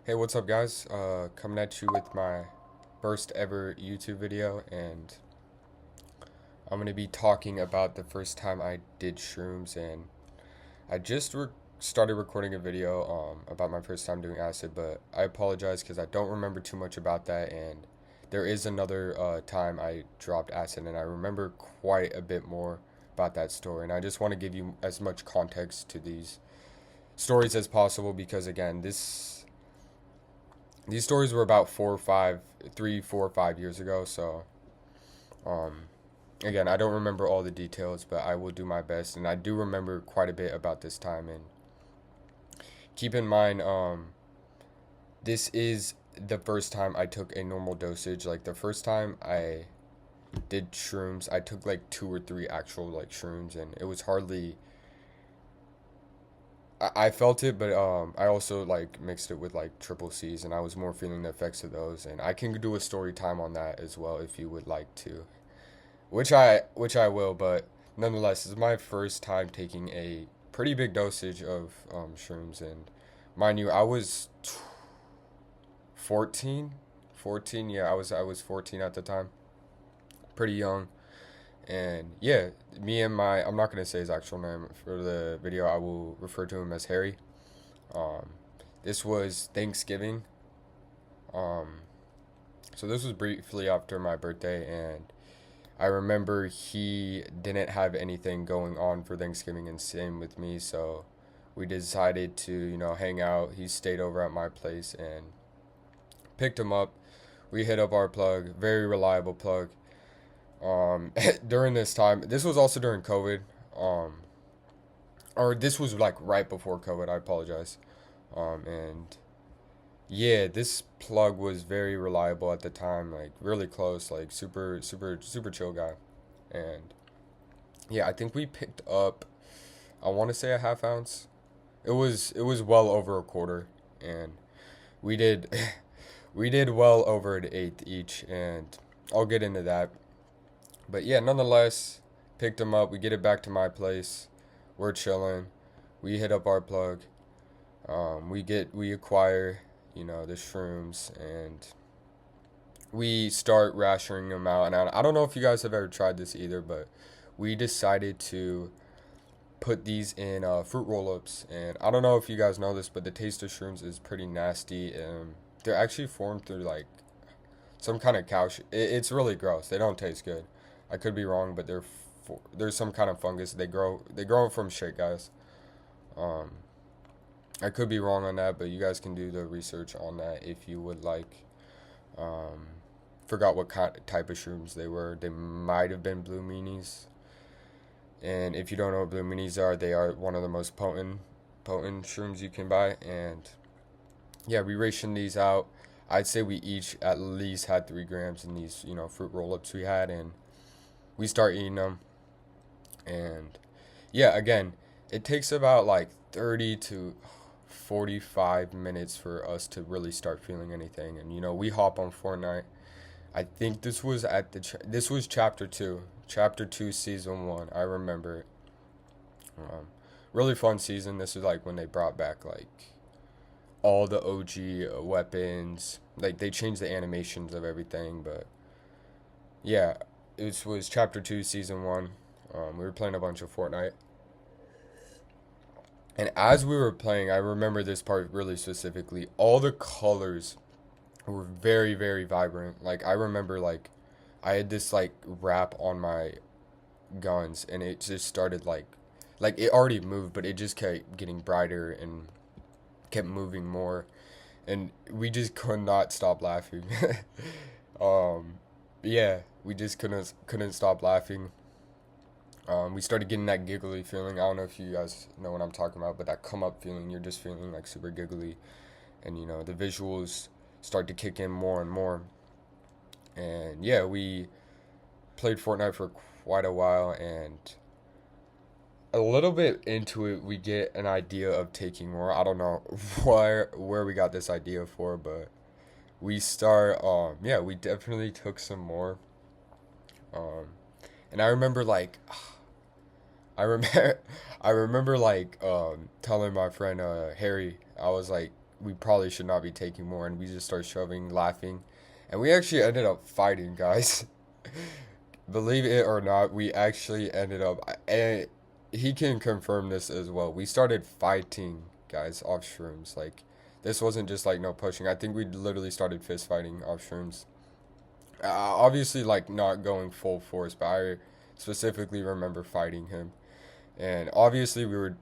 Hey, what's up, guys? Coming at you with my first ever YouTube video, and I'm gonna be talking about the first time I did shrooms. And I just started recording a video about my first time doing acid, but I apologize because I don't remember too much about that. And there is another time I dropped acid, and I remember quite a bit more about that story. And I just want to give you as much context to these stories as possible because, again, these stories were about 4 or 5 years ago. So, um, again, I don't remember all the details, but I will do my best. And I do remember quite a bit about this time. And keep in mind, this is the first time I took a normal dosage. Like the first time I did shrooms, I took like 2 or 3 actual like shrooms, and it was hardly. I felt it, but I also like mixed it with like triple C's, and I was more feeling the effects of those. And I can do a story time on that as well if you would like to, which I will. But nonetheless, this is my first time taking a pretty big dosage of shrooms, and mind you, I was 14, 14. Yeah, I was 14 at the time, pretty young. And yeah, me and my I'm not gonna say his actual name for the video. I will refer to him as Harry. Um, this was Thanksgiving. Um, so this was briefly after my birthday, and I remember he didn't have anything going on for Thanksgiving, and same with me. So we decided to, hang out. He stayed over at my place and picked him up. We hit up our plug, very reliable plug. During this time, this was also during COVID. Um, or this was like right before COVID. I apologize. And yeah, this plug was very reliable at the time, like really close, like super, super, super chill guy. And yeah, I think we picked up, I want to say a half ounce. It was well over a quarter, and we did, we did well over an eighth each, and I'll get into that. But yeah, nonetheless, picked him up. We get it back to my place. We're chilling. We hit up our plug. We acquire, the shrooms, and we start rationing them out. And I don't know if you guys have ever tried this either, but we decided to put these in fruit roll-ups. And I don't know if you guys know this, but the taste of shrooms is pretty nasty. They're actually formed through like some kind of cow. It's really gross. They don't taste good. I could be wrong, but there's some kind of fungus. They grow from shit, guys. Um, I could be wrong on that, but you guys can do the research on that if you would like. Um, Forgot what type of shrooms they were. They might have been blue meanies. And if you don't know what blue meanies are, they are one of the most potent shrooms you can buy. And yeah, we rationed these out. I'd say we each at least had 3 grams in these, fruit roll-ups we had, and we start eating them. And yeah, again, it takes about like 30 to 45 minutes for us to really start feeling anything. And we hop on Fortnite. I think this was this was chapter 2 season 1. I remember it. Really fun season. This is like when they brought back like all the OG weapons. Like they changed the animations of everything, but yeah, it was chapter 2 season 1. We were playing a bunch of Fortnite. And as we were playing, I remember this part really specifically. All the colors were very, very vibrant. Like I remember like I had this like wrap on my guns, and it just started like it already moved, but it just kept getting brighter and kept moving more, and we just could not stop laughing. um yeah, we just couldn't stop laughing. We started getting that giggly feeling. I don't know if you guys know what I'm talking about, but that come up feeling, you're just feeling like super giggly. And the visuals start to kick in more and more. And yeah, we played Fortnite for quite a while, and a little bit into it, we get an idea of taking more. I don't know where we got this idea for, but we start. Yeah, we definitely took some more. Um, and I remember like I remember I remember like telling my friend Harry, I was like, we probably should not be taking more, and we just start shoving, laughing, and we actually ended up fighting, guys. Believe it or not, we actually ended up, and he can confirm this as well. We started fighting, guys, off shrooms. Like, this wasn't just like no pushing. I think we literally started fist fighting off shrooms. Obviously, like not going full force, but I specifically remember fighting him, and obviously we were,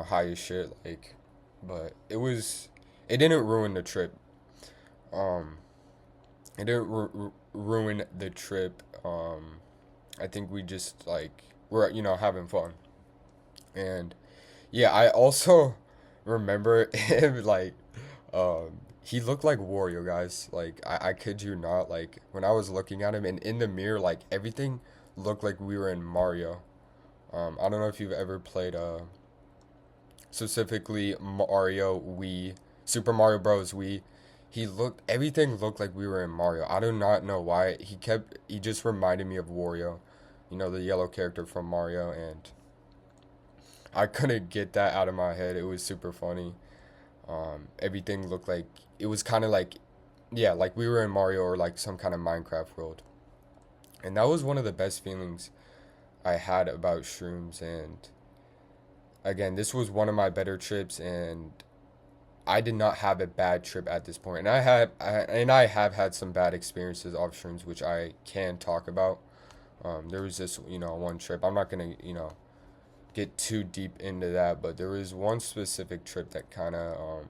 high as shit. Like, but it didn't ruin the trip. Um, it didn't ruin the trip. I think we just like we're having fun, and yeah, I also remember him like he looked like Wario, guys. Like I kid you not, like when I was looking at him and in the mirror, like everything looked like we were in Mario. I don't know if you've ever played specifically Mario Wii, Super Mario Bros. Wii. Everything looked like we were in Mario. I do not know why. He just reminded me of Wario, the yellow character from Mario, and I couldn't get that out of my head. It was super funny. Everything looked like it was kind of like, yeah, like we were in Mario or like some kind of Minecraft world. And that was one of the best feelings I had about shrooms. And again, this was one of my better trips, and I did not have a bad trip at this point. And I have had some bad experiences off shrooms, which I can talk about. There was this, one trip. I'm not gonna, get too deep into that, but there was one specific trip that kind of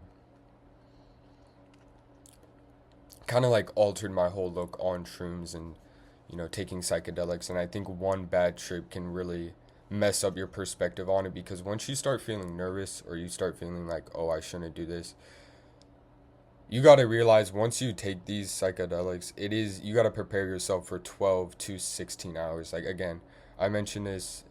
like altered my whole look on shrooms and taking psychedelics. And I think one bad trip can really mess up your perspective on it, because once you start feeling nervous or you start feeling like, oh, I shouldn't do this, you got to realize once you take these psychedelics, you got to prepare yourself for 12 to 16 hours. Like, again, I mentioned this,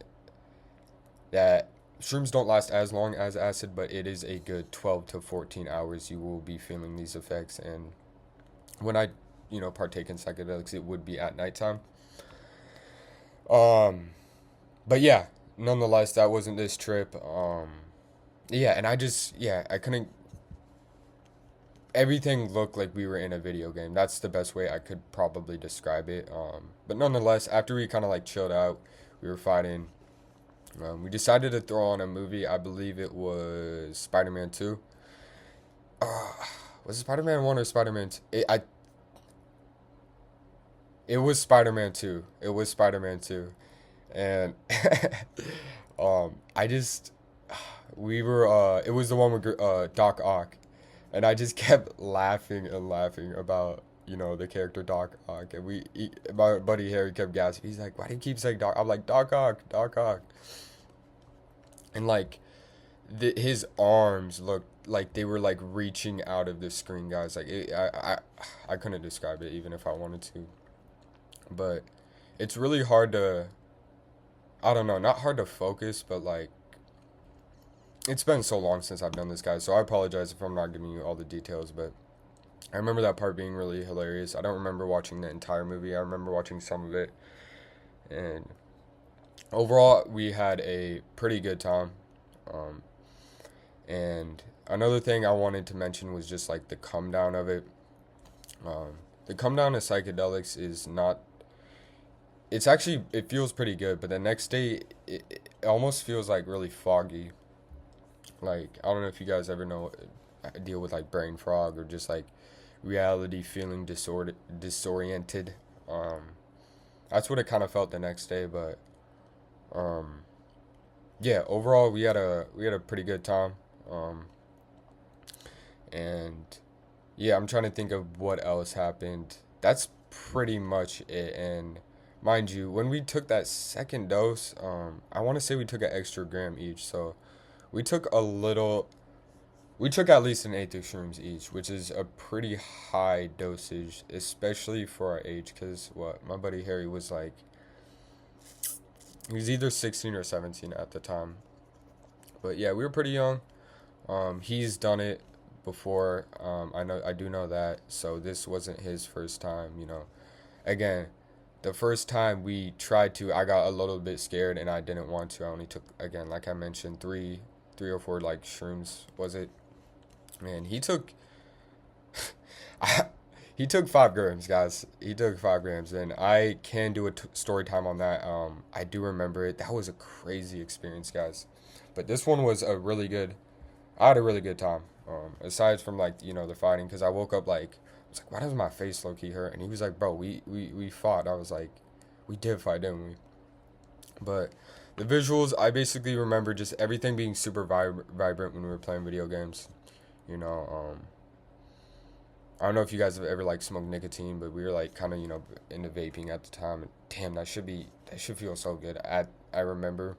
that shrooms don't last as long as acid, but it is a good 12 to 14 hours you will be feeling these effects. And when I, partake in psychedelics, it would be at nighttime. But yeah, nonetheless, that wasn't this trip. Yeah, and I couldn't. Everything looked like we were in a video game. That's the best way I could probably describe it. But nonetheless, after we kind of like chilled out, we were fighting. We decided to throw on a movie. I believe it was Spider-Man 2. Was it Spider-Man 1 or Spider-Man 2? It was Spider-Man 2. It was Spider-Man 2. And I just we were it was the one with Doc Ock, and I just kept laughing and laughing about the character Doc Ock, and my buddy Harry kept gasping. He's like, "Why do you keep saying Doc?" I'm like, "Doc Ock, Doc Ock," and like his arms looked like they were like reaching out of the screen, guys. Like I couldn't describe it even if I wanted to, but it's really hard to, I don't know, not hard to focus, but like it's been so long since I've done this, guys. So I apologize if I'm not giving you all the details, but I remember that part being really hilarious. I don't remember watching the entire movie. I remember watching some of it, and overall we had a pretty good time. And another thing I wanted to mention was just like the come down of it. The come down of psychedelics is not. It feels pretty good, but the next day it almost feels like really foggy. Like, I don't know if you guys ever deal with like brain fog or just like reality feeling disoriented. That's what it kind of felt the next day, but yeah, overall we had a pretty good time. And yeah, I'm trying to think of what else happened. That's pretty much it. And mind you, when we took that second dose, I want to say we took an extra gram each. So we took at least an eighth of shrooms each, which is a pretty high dosage, especially for our age. Because my buddy Harry was like, he was either 16 or 17 at the time. But yeah, we were pretty young. He's done it before. I do know that. So this wasn't his first time. Again, the first time we tried to, I got a little bit scared and I didn't want to. I only took, again, like I mentioned, three or four like shrooms, was it? Man, he took 5 grams, guys. He took 5 grams, and I can do a story time on that. I do remember it. That was a crazy experience, guys. But this one was a really good. I had a really good time. Aside from like the fighting, because I woke up like I was like, why does my face low key hurt? And he was like, bro, we fought. I was like, we did fight, didn't we? But the visuals, I basically remember just everything being super vibrant when we were playing video games. You know, I don't know if you guys have ever like smoked nicotine, but we were like kind of into vaping at the time. And damn, that should feel so good. I remember.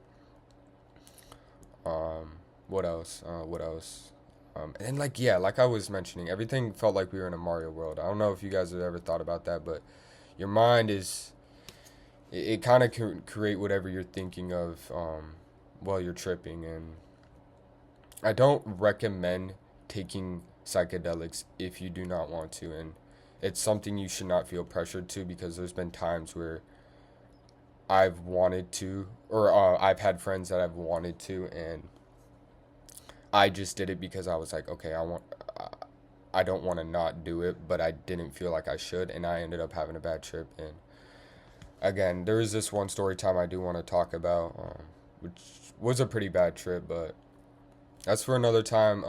Um, what else? What else? And then like yeah, like I was mentioning, everything felt like we were in a Mario world. I don't know if you guys have ever thought about that, but your mind is it kind of can create whatever you're thinking of while you're tripping. And I don't recommend taking psychedelics if you do not want to, and it's something you should not feel pressured to, because there's been times where I've wanted to, or I've had friends that I've wanted to, and I just did it because I was like, okay, I don't want to not do it, but I didn't feel like I should, and I ended up having a bad trip. And again, there is this one story time I do want to talk about, which was a pretty bad trip, but that's for another time.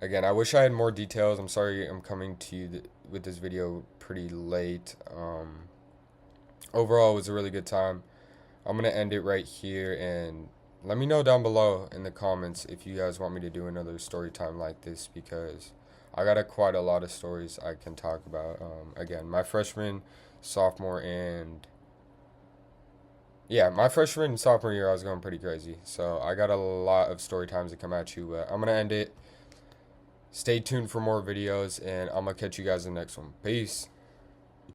Again, I wish I had more details. I'm sorry I'm coming to you with this video pretty late. Overall, it was a really good time. I'm going to end it right here, and let me know down below in the comments if you guys want me to do another story time like this, because I got quite a lot of stories I can talk about. Again, my freshman, sophomore, and yeah, my freshman and sophomore year, I was going pretty crazy. So I got a lot of story times to come at you, but I'm going to end it. Stay tuned for more videos, and I'm going to catch you guys in the next one. Peace.